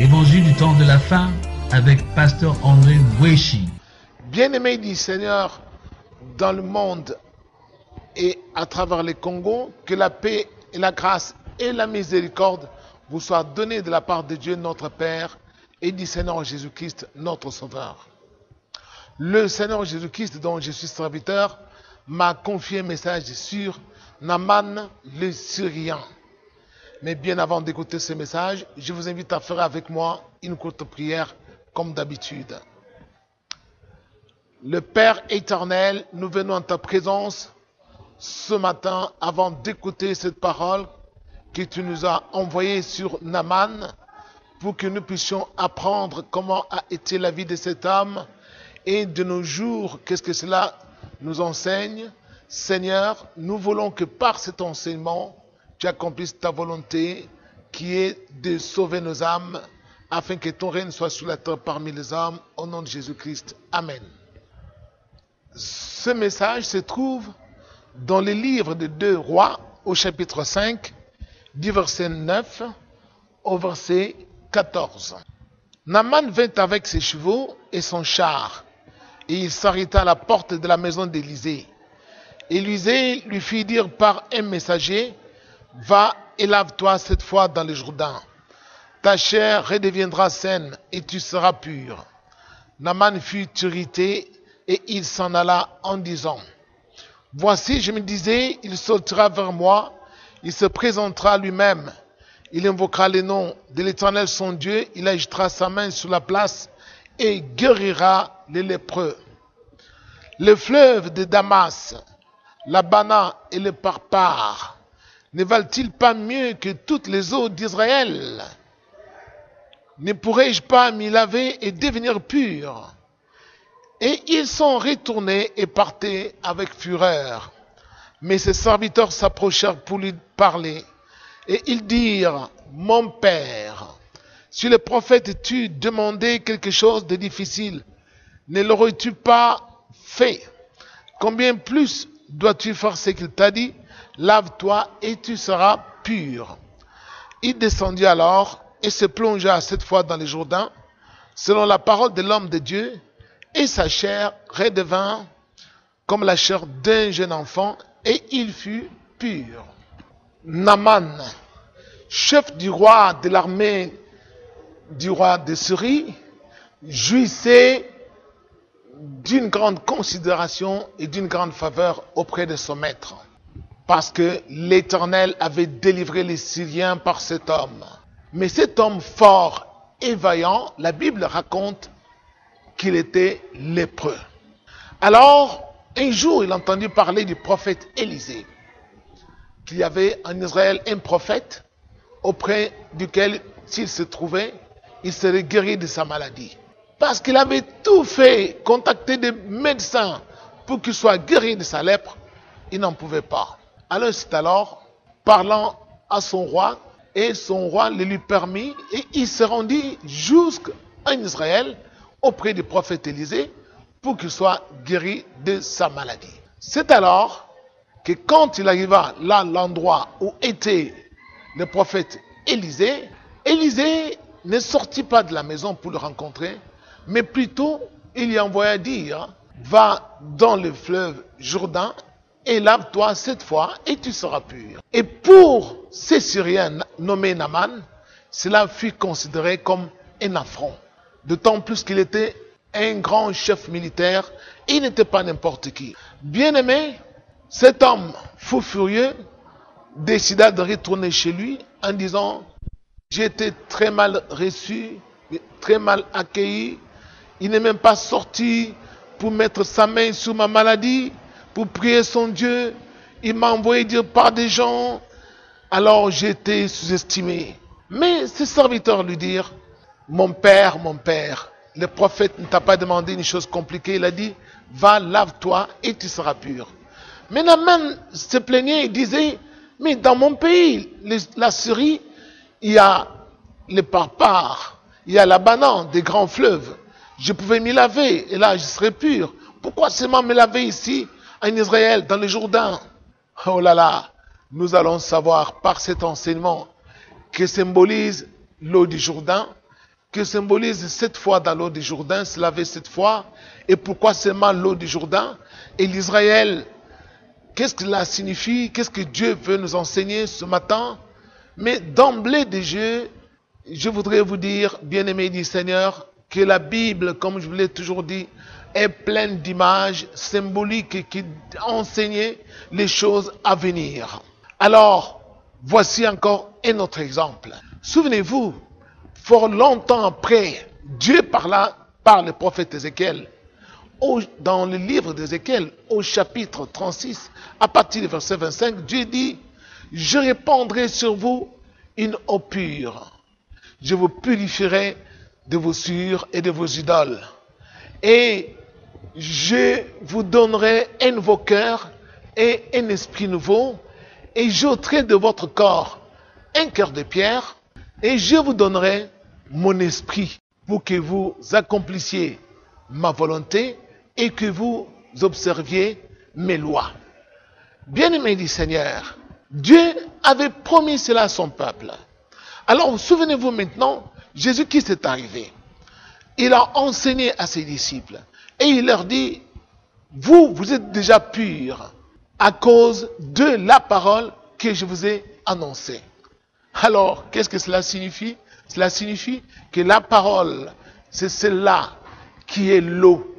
Évangile du temps de la fin avec Pasteur André Weshi. Bien-aimés du Seigneur dans le monde et à travers les Congos, que la paix et la grâce et la miséricorde vous soient données de la part de Dieu notre Père et du Seigneur Jésus-Christ notre Sauveur. Le Seigneur Jésus-Christ dont je suis serviteur m'a confié un message sur Naaman le Syrien. Mais bien avant d'écouter ce message, je vous invite à faire avec moi une courte prière comme d'habitude. Le Père éternel, nous venons en ta présence ce matin avant d'écouter cette parole que tu nous as envoyée sur Naaman pour que nous puissions apprendre comment a été la vie de cet homme et de nos jours, qu'est-ce que cela nous enseigne. Seigneur, nous voulons que par cet enseignement, tu accomplisses ta volonté qui est de sauver nos âmes afin que ton règne soit sur la terre parmi les hommes. Au nom de Jésus-Christ. Amen. Ce message se trouve dans le livre de 2 Rois au chapitre 5 du verset 9 au verset 14. Naaman vint avec ses chevaux et son char et il s'arrêta à la porte de la maison d'Élisée. Élisée lui fit dire par un messager: va et lave-toi cette fois dans le Jourdain. Ta chair redeviendra saine et tu seras pur. Naaman fut irrité et il s'en alla en disant: voici, je me disais, il sautera vers moi, il se présentera lui-même, il invoquera le nom de l'Éternel son Dieu, il agitera sa main sur la place et guérira les lépreux. Le fleuve de Damas, l'Abana et le Parpar, ne valent-ils pas mieux que toutes les eaux d'Israël? Ne pourrais-je pas m'y laver et devenir pur? Et ils sont retournés et partaient avec fureur. Mais ses serviteurs s'approchèrent pour lui parler. Et ils dirent: mon père, si le prophète t'eût demandé quelque chose de difficile, ne l'aurais-tu pas fait? Combien plus dois-tu faire ce qu'il t'a dit? Lave-toi et tu seras pur. Il descendit alors et se plongea cette fois dans le Jourdain, selon la parole de l'homme de Dieu, et sa chair redevint comme la chair d'un jeune enfant, et il fut pur. Naaman, chef du roi de l'armée du roi de Syrie, jouissait d'une grande considération et d'une grande faveur auprès de son maître, parce que l'Éternel avait délivré les Syriens par cet homme. Mais cet homme fort et vaillant, la Bible raconte qu'il était lépreux. Alors, un jour, il entendit parler du prophète Élisée, qu'il y avait en Israël un prophète auprès duquel, s'il se trouvait, il serait guéri de sa maladie. Parce qu'il avait tout fait, contacté des médecins pour qu'il soit guéri de sa lèpre, il n'en pouvait pas. Alors, parlant à son roi, et son roi le lui permit, et il se rendit jusqu'en Israël, auprès du prophète Élisée, pour qu'il soit guéri de sa maladie. C'est alors que quand il arriva là, l'endroit où était le prophète Élisée, Élisée ne sortit pas de la maison pour le rencontrer, mais plutôt il lui envoya dire: va dans le fleuve Jourdain et lave-toi cette fois et tu seras pur. Et pour ces Syriens nommés Naaman, cela fut considéré comme un affront. D'autant plus qu'il était un grand chef militaire et il n'était pas n'importe qui. Bien aimé, cet homme fou furieux décida de retourner chez lui en disant: j'ai été très mal reçu, très mal accueilli. Il n'est même pas sorti pour mettre sa main sur ma maladie, pour prier son Dieu. Il m'a envoyé dire par des gens. Alors j'ai été sous-estimé. Mais ses serviteurs lui dirent: mon père, le prophète ne t'a pas demandé une chose compliquée, il a dit, va, lave-toi et tu seras pur. Mais Naaman se plaignait et disait, mais dans mon pays, la Syrie, il y a les parpares, il y a la banane, des grands fleuves. Je pouvais m'y laver et là je serais pur. Pourquoi seulement me laver ici, en Israël, dans le Jourdain? Oh là là, nous allons savoir par cet enseignement que symbolise l'eau du Jourdain, que symbolise 7 fois dans l'eau du Jourdain, se laver 7 fois, et pourquoi seulement l'eau du Jourdain? Et l'Israël, qu'est-ce que cela signifie? Qu'est-ce que Dieu veut nous enseigner ce matin? Mais d'emblée des jeux, je voudrais vous dire, bien-aimés du Seigneur, que la Bible, comme je vous l'ai toujours dit, est pleine d'images symboliques qui enseignent les choses à venir. Alors, voici encore un autre exemple. Souvenez-vous, fort longtemps après, Dieu parla par le prophète Ézéchiel. Dans le livre d'Ézéchiel, au chapitre 36, à partir du verset 25, Dieu dit, je répandrai sur vous une eau pure. Je vous purifierai de vos souillures et de vos idoles. Et je vous donnerai un nouveau cœur et un esprit nouveau. Et j'ôterai de votre corps un cœur de pierre. Et je vous donnerai mon esprit pour que vous accomplissiez ma volonté et que vous observiez mes lois. Bien-aimés du Seigneur, Dieu avait promis cela à son peuple. Alors, souvenez-vous maintenant, Jésus-Christ est arrivé. Il a enseigné à ses disciples. Et il leur dit, vous êtes déjà purs à cause de la parole que je vous ai annoncée. Alors, qu'est-ce que cela signifie? Cela signifie que la parole, c'est celle-là qui est l'eau.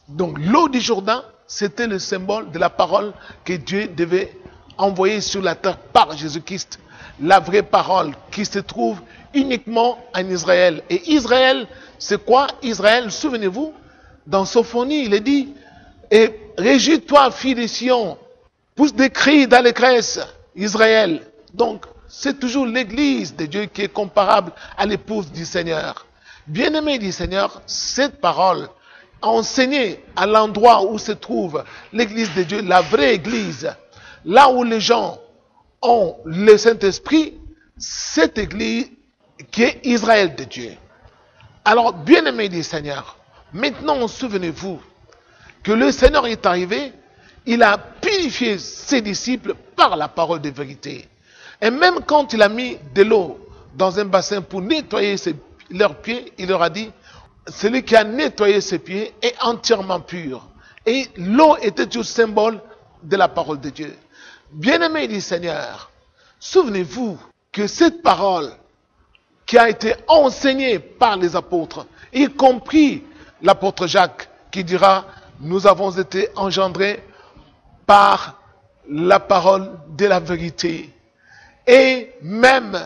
Donc, l'eau du Jourdain, c'était le symbole de la parole que Dieu devait envoyer sur la terre par Jésus-Christ. La vraie parole qui se trouve uniquement en Israël. Et Israël, c'est quoi? Israël, souvenez-vous, dans Sophonie, il est dit, et réjouis-toi, fille de Sion, pousse des cris d'allégresse, Israël. Donc, c'est toujours l'église de Dieu qui est comparable à l'épouse du Seigneur. Bien-aimé du Seigneur, cette parole enseignée à l'endroit où se trouve l'église de Dieu, la vraie église, là où les gens ont le Saint-Esprit, cette église qui est Israël de Dieu. Alors, bien-aimé du Seigneur, maintenant souvenez-vous que le Seigneur est arrivé, il a purifié ses disciples par la parole de vérité. Et même quand il a mis de l'eau dans un bassin pour nettoyer leurs pieds, il leur a dit, celui qui a nettoyé ses pieds est entièrement pur. Et l'eau était tout symbole de la parole de Dieu. Bien-aimés du Seigneur, souvenez-vous que cette parole qui a été enseignée par les apôtres, y compris l'apôtre Jacques, qui dira, nous avons été engendrés par la parole de la vérité. Et même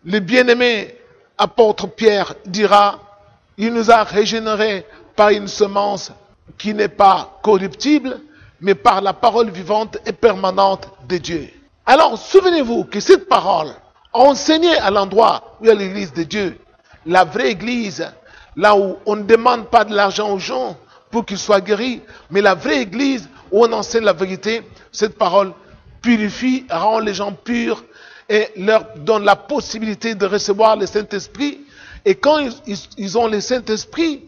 le bien-aimé apôtre Pierre dira, il nous a régénérés par une semence qui n'est pas corruptible, mais par la parole vivante et permanente de Dieu. Alors, souvenez-vous que cette parole, enseignée à l'endroit où il y a l'église de Dieu, la vraie église, là où on ne demande pas de l'argent aux gens pour qu'ils soient guéris, mais la vraie église où on enseigne la vérité, cette parole purifie, rend les gens purs et leur donne la possibilité de recevoir le Saint-Esprit. Et quand ils ont le Saint-Esprit,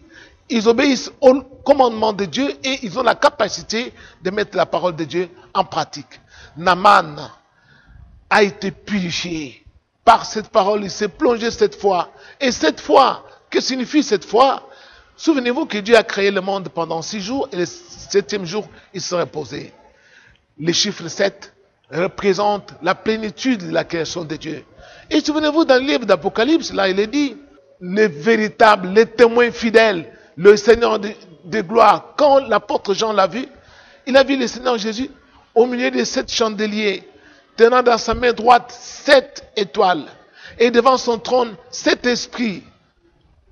ils obéissent au commandement de Dieu et ils ont la capacité de mettre la parole de Dieu en pratique. Naaman a été purifié par cette parole, il s'est plongé cette fois. Et cette fois, que signifie cette fois? Souvenez-vous que Dieu a créé le monde pendant 6 jours et le 7e jour, il se reposait. Le chiffre 7 représente la plénitude de la création de Dieu. Et souvenez-vous dans le livre d'Apocalypse, là il est dit, les véritables, les témoins fidèles, le Seigneur de gloire, quand l'apôtre Jean l'a vu, il a vu le Seigneur Jésus au milieu de 7 chandeliers, tenant dans sa main droite 7 étoiles, et devant son trône 7 esprits.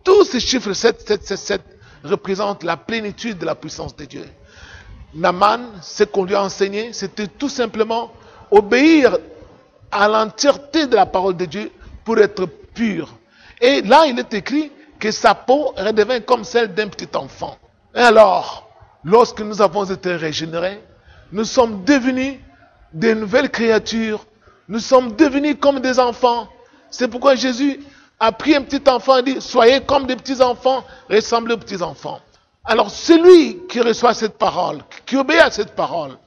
Tous ces chiffres 7, 7, 7, 7 représentent la plénitude de la puissance de Dieu. Naaman, ce qu'on lui a enseigné, c'était tout simplement obéir à l'entièreté de la parole de Dieu pour être pur. Et là, il est écrit que sa peau redevint comme celle d'un petit enfant. Et alors, lorsque nous avons été régénérés, nous sommes devenus de nouvelles créatures. Nous sommes devenus comme des enfants. C'est pourquoi Jésus a pris un petit enfant et dit, soyez comme des petits enfants, ressemblez aux petits enfants. Alors celui qui reçoit cette parole, qui obéit à cette parole,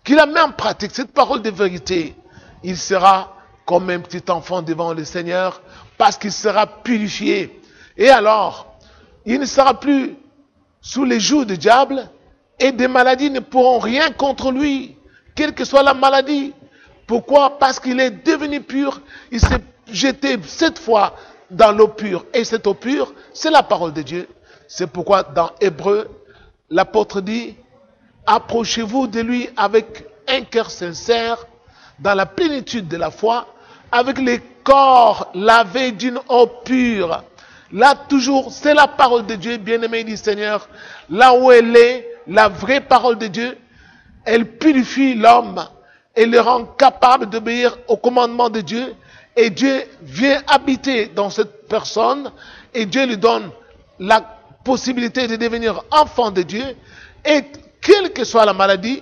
qui la met en pratique, cette parole de vérité, il sera comme un petit enfant devant le Seigneur, parce qu'il sera purifié. Et alors, il ne sera plus sous les joues du diable, et des maladies ne pourront rien contre lui, quelle que soit la maladie. Pourquoi? Parce qu'il est devenu pur, il s'est jeté 7 fois dans l'eau pure. Et cette eau pure, c'est la parole de Dieu. C'est pourquoi dans Hébreu, l'apôtre dit, approchez-vous de lui avec un cœur sincère, dans la plénitude de la foi, avec les corps lavés d'une eau pure. Là, toujours, c'est la parole de Dieu, bien-aimé du Seigneur. Là où elle est, la vraie parole de Dieu, elle purifie l'homme et le rend capable d'obéir au commandement de Dieu. Et Dieu vient habiter dans cette personne et Dieu lui donne la possibilité de devenir enfant de Dieu. Et quelle que soit la maladie,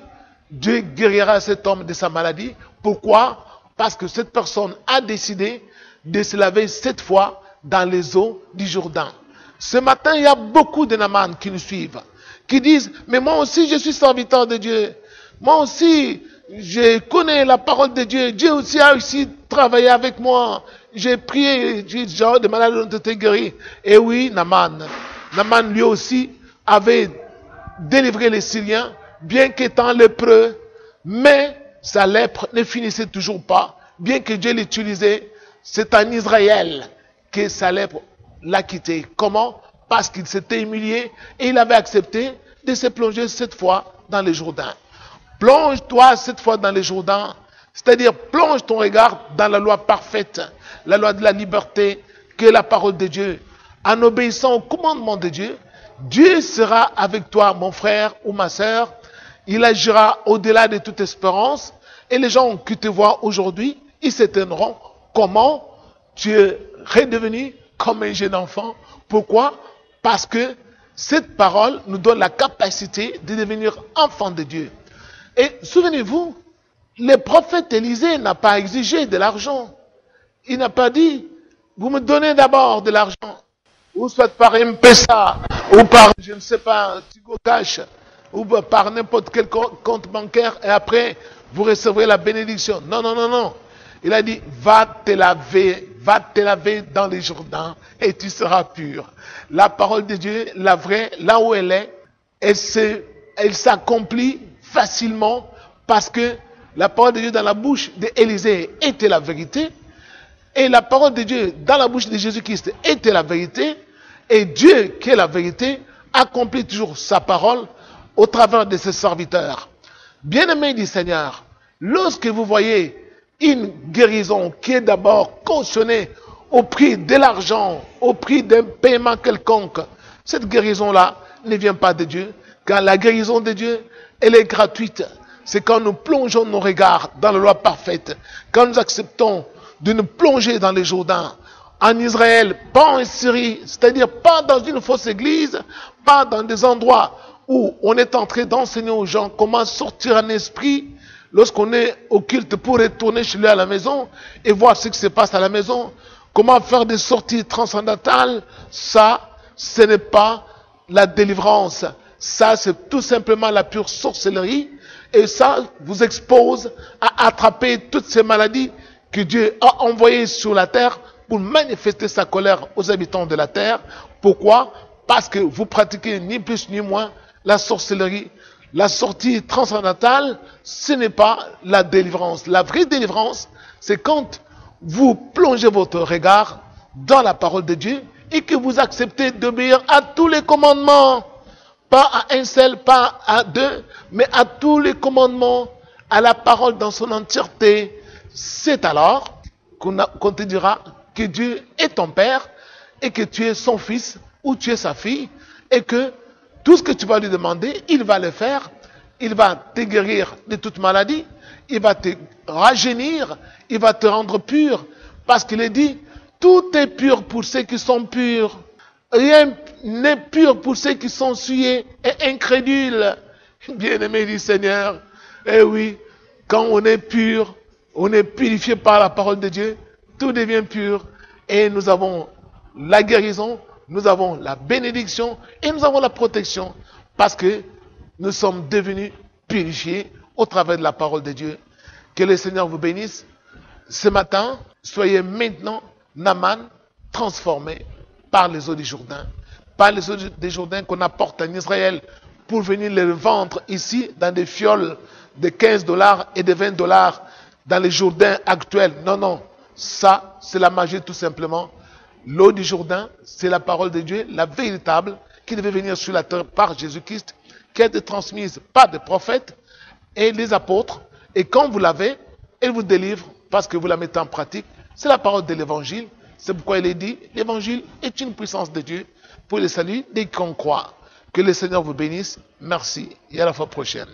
Dieu guérira cet homme de sa maladie. Pourquoi? Parce que cette personne a décidé de se laver 7 fois dans les eaux du Jourdain. Ce matin, il y a beaucoup de Naaman qui nous suivent, qui disent, mais moi aussi je suis serviteur de Dieu. Moi aussi, je connais la parole de Dieu. Dieu aussi a aussi travaillé avec moi. J'ai prié, genre de malades ont été guéris. Et oui, Naaman lui aussi avait délivré les Syriens, bien qu'étant lépreux, mais sa lèpre ne finissait toujours pas. Bien que Dieu l'utilisait, c'est en Israël que sa lèpre l'a quitté. Comment? Parce qu'il s'était humilié et il avait accepté de se plonger 7 fois dans le Jourdain. Plonge-toi 7 fois dans le Jourdain, c'est-à-dire plonge ton regard dans la loi parfaite, la loi de la liberté, que est la parole de Dieu. En obéissant au commandement de Dieu, Dieu sera avec toi, mon frère ou ma sœur. Il agira au-delà de toute espérance. Et les gens qui te voient aujourd'hui, ils s'étonneront comment tu es redevenu comme un jeune enfant. Pourquoi? Parce que cette parole nous donne la capacité de devenir enfant de Dieu. Et souvenez-vous, le prophète Élisée n'a pas exigé de l'argent. Il n'a pas dit, vous me donnez d'abord de l'argent, ou soit par M-Pesa, ou par, je ne sais pas, Tigo Cash, ou par n'importe quel compte bancaire, et après, vous recevrez la bénédiction. Non, non, non, non. Il a dit, va te laver dans les Jourdains, et tu seras pur. La parole de Dieu, la vraie, là où elle est, elle s'accomplit facilement, parce que la parole de Dieu dans la bouche d'Élisée était la vérité, et la parole de Dieu dans la bouche de Jésus-Christ était la vérité, et Dieu, qui est la vérité, accomplit toujours sa parole au travers de ses serviteurs. Bien-aimés du Seigneur, lorsque vous voyez une guérison qui est d'abord cautionnée au prix de l'argent, au prix d'un paiement quelconque, cette guérison-là ne vient pas de Dieu, car la guérison de Dieu, elle est gratuite. C'est quand nous plongeons nos regards dans la loi parfaite, quand nous acceptons de nous plonger dans les Jourdains, en Israël, pas en Syrie, c'est-à-dire pas dans une fausse église, pas dans des endroits où on est en train d'enseigner aux gens comment sortir en esprit lorsqu'on est au culte pour retourner chez lui à la maison et voir ce qui se passe à la maison, comment faire des sorties transcendantales. Ça, ce n'est pas la délivrance. Ça, c'est tout simplement la pure sorcellerie. Et ça vous expose à attraper toutes ces maladies que Dieu a envoyées sur la terre pour manifester sa colère aux habitants de la terre. Pourquoi? Parce que vous pratiquez ni plus ni moins la sorcellerie. La sortie transcendantale, ce n'est pas la délivrance. La vraie délivrance, c'est quand vous plongez votre regard dans la parole de Dieu et que vous acceptez d'obéir à tous les commandements. Pas à un seul, pas à 2, mais à tous les commandements, à la parole dans son entièreté. C'est alors qu'on te dira que Dieu est ton Père et que tu es son fils ou tu es sa fille et que tout ce que tu vas lui demander, il va le faire. Il va te guérir de toute maladie, il va te rajeunir, il va te rendre pur parce qu'il est dit, Tout est pur pour ceux qui sont purs. Rien n'est pur pour ceux qui sont souillés et incrédules. Bien-aimés du Seigneur, eh oui, quand on est pur, on est purifié par la parole de Dieu, tout devient pur. Et nous avons la guérison, nous avons la bénédiction et nous avons la protection. Parce que nous sommes devenus purifiés au travers de la parole de Dieu. Que le Seigneur vous bénisse. Ce matin, soyez maintenant Naaman transformé par les eaux du Jourdain. Par les eaux du Jourdain qu'on apporte en Israël pour venir les vendre ici dans des fioles de 15 $ et de 20 $ dans les Jourdains actuels. Non, non. Ça, c'est la magie tout simplement. L'eau du Jourdain, c'est la parole de Dieu, la véritable, qui devait venir sur la terre par Jésus-Christ, qui a été transmise par des prophètes et les apôtres. Et quand vous l'avez, elle vous délivre parce que vous la mettez en pratique. C'est la parole de l'évangile. C'est pourquoi il est dit, l'évangile est une puissance de Dieu pour le salut dès qu'on croit. Que le Seigneur vous bénisse. Merci et à la fois prochaine.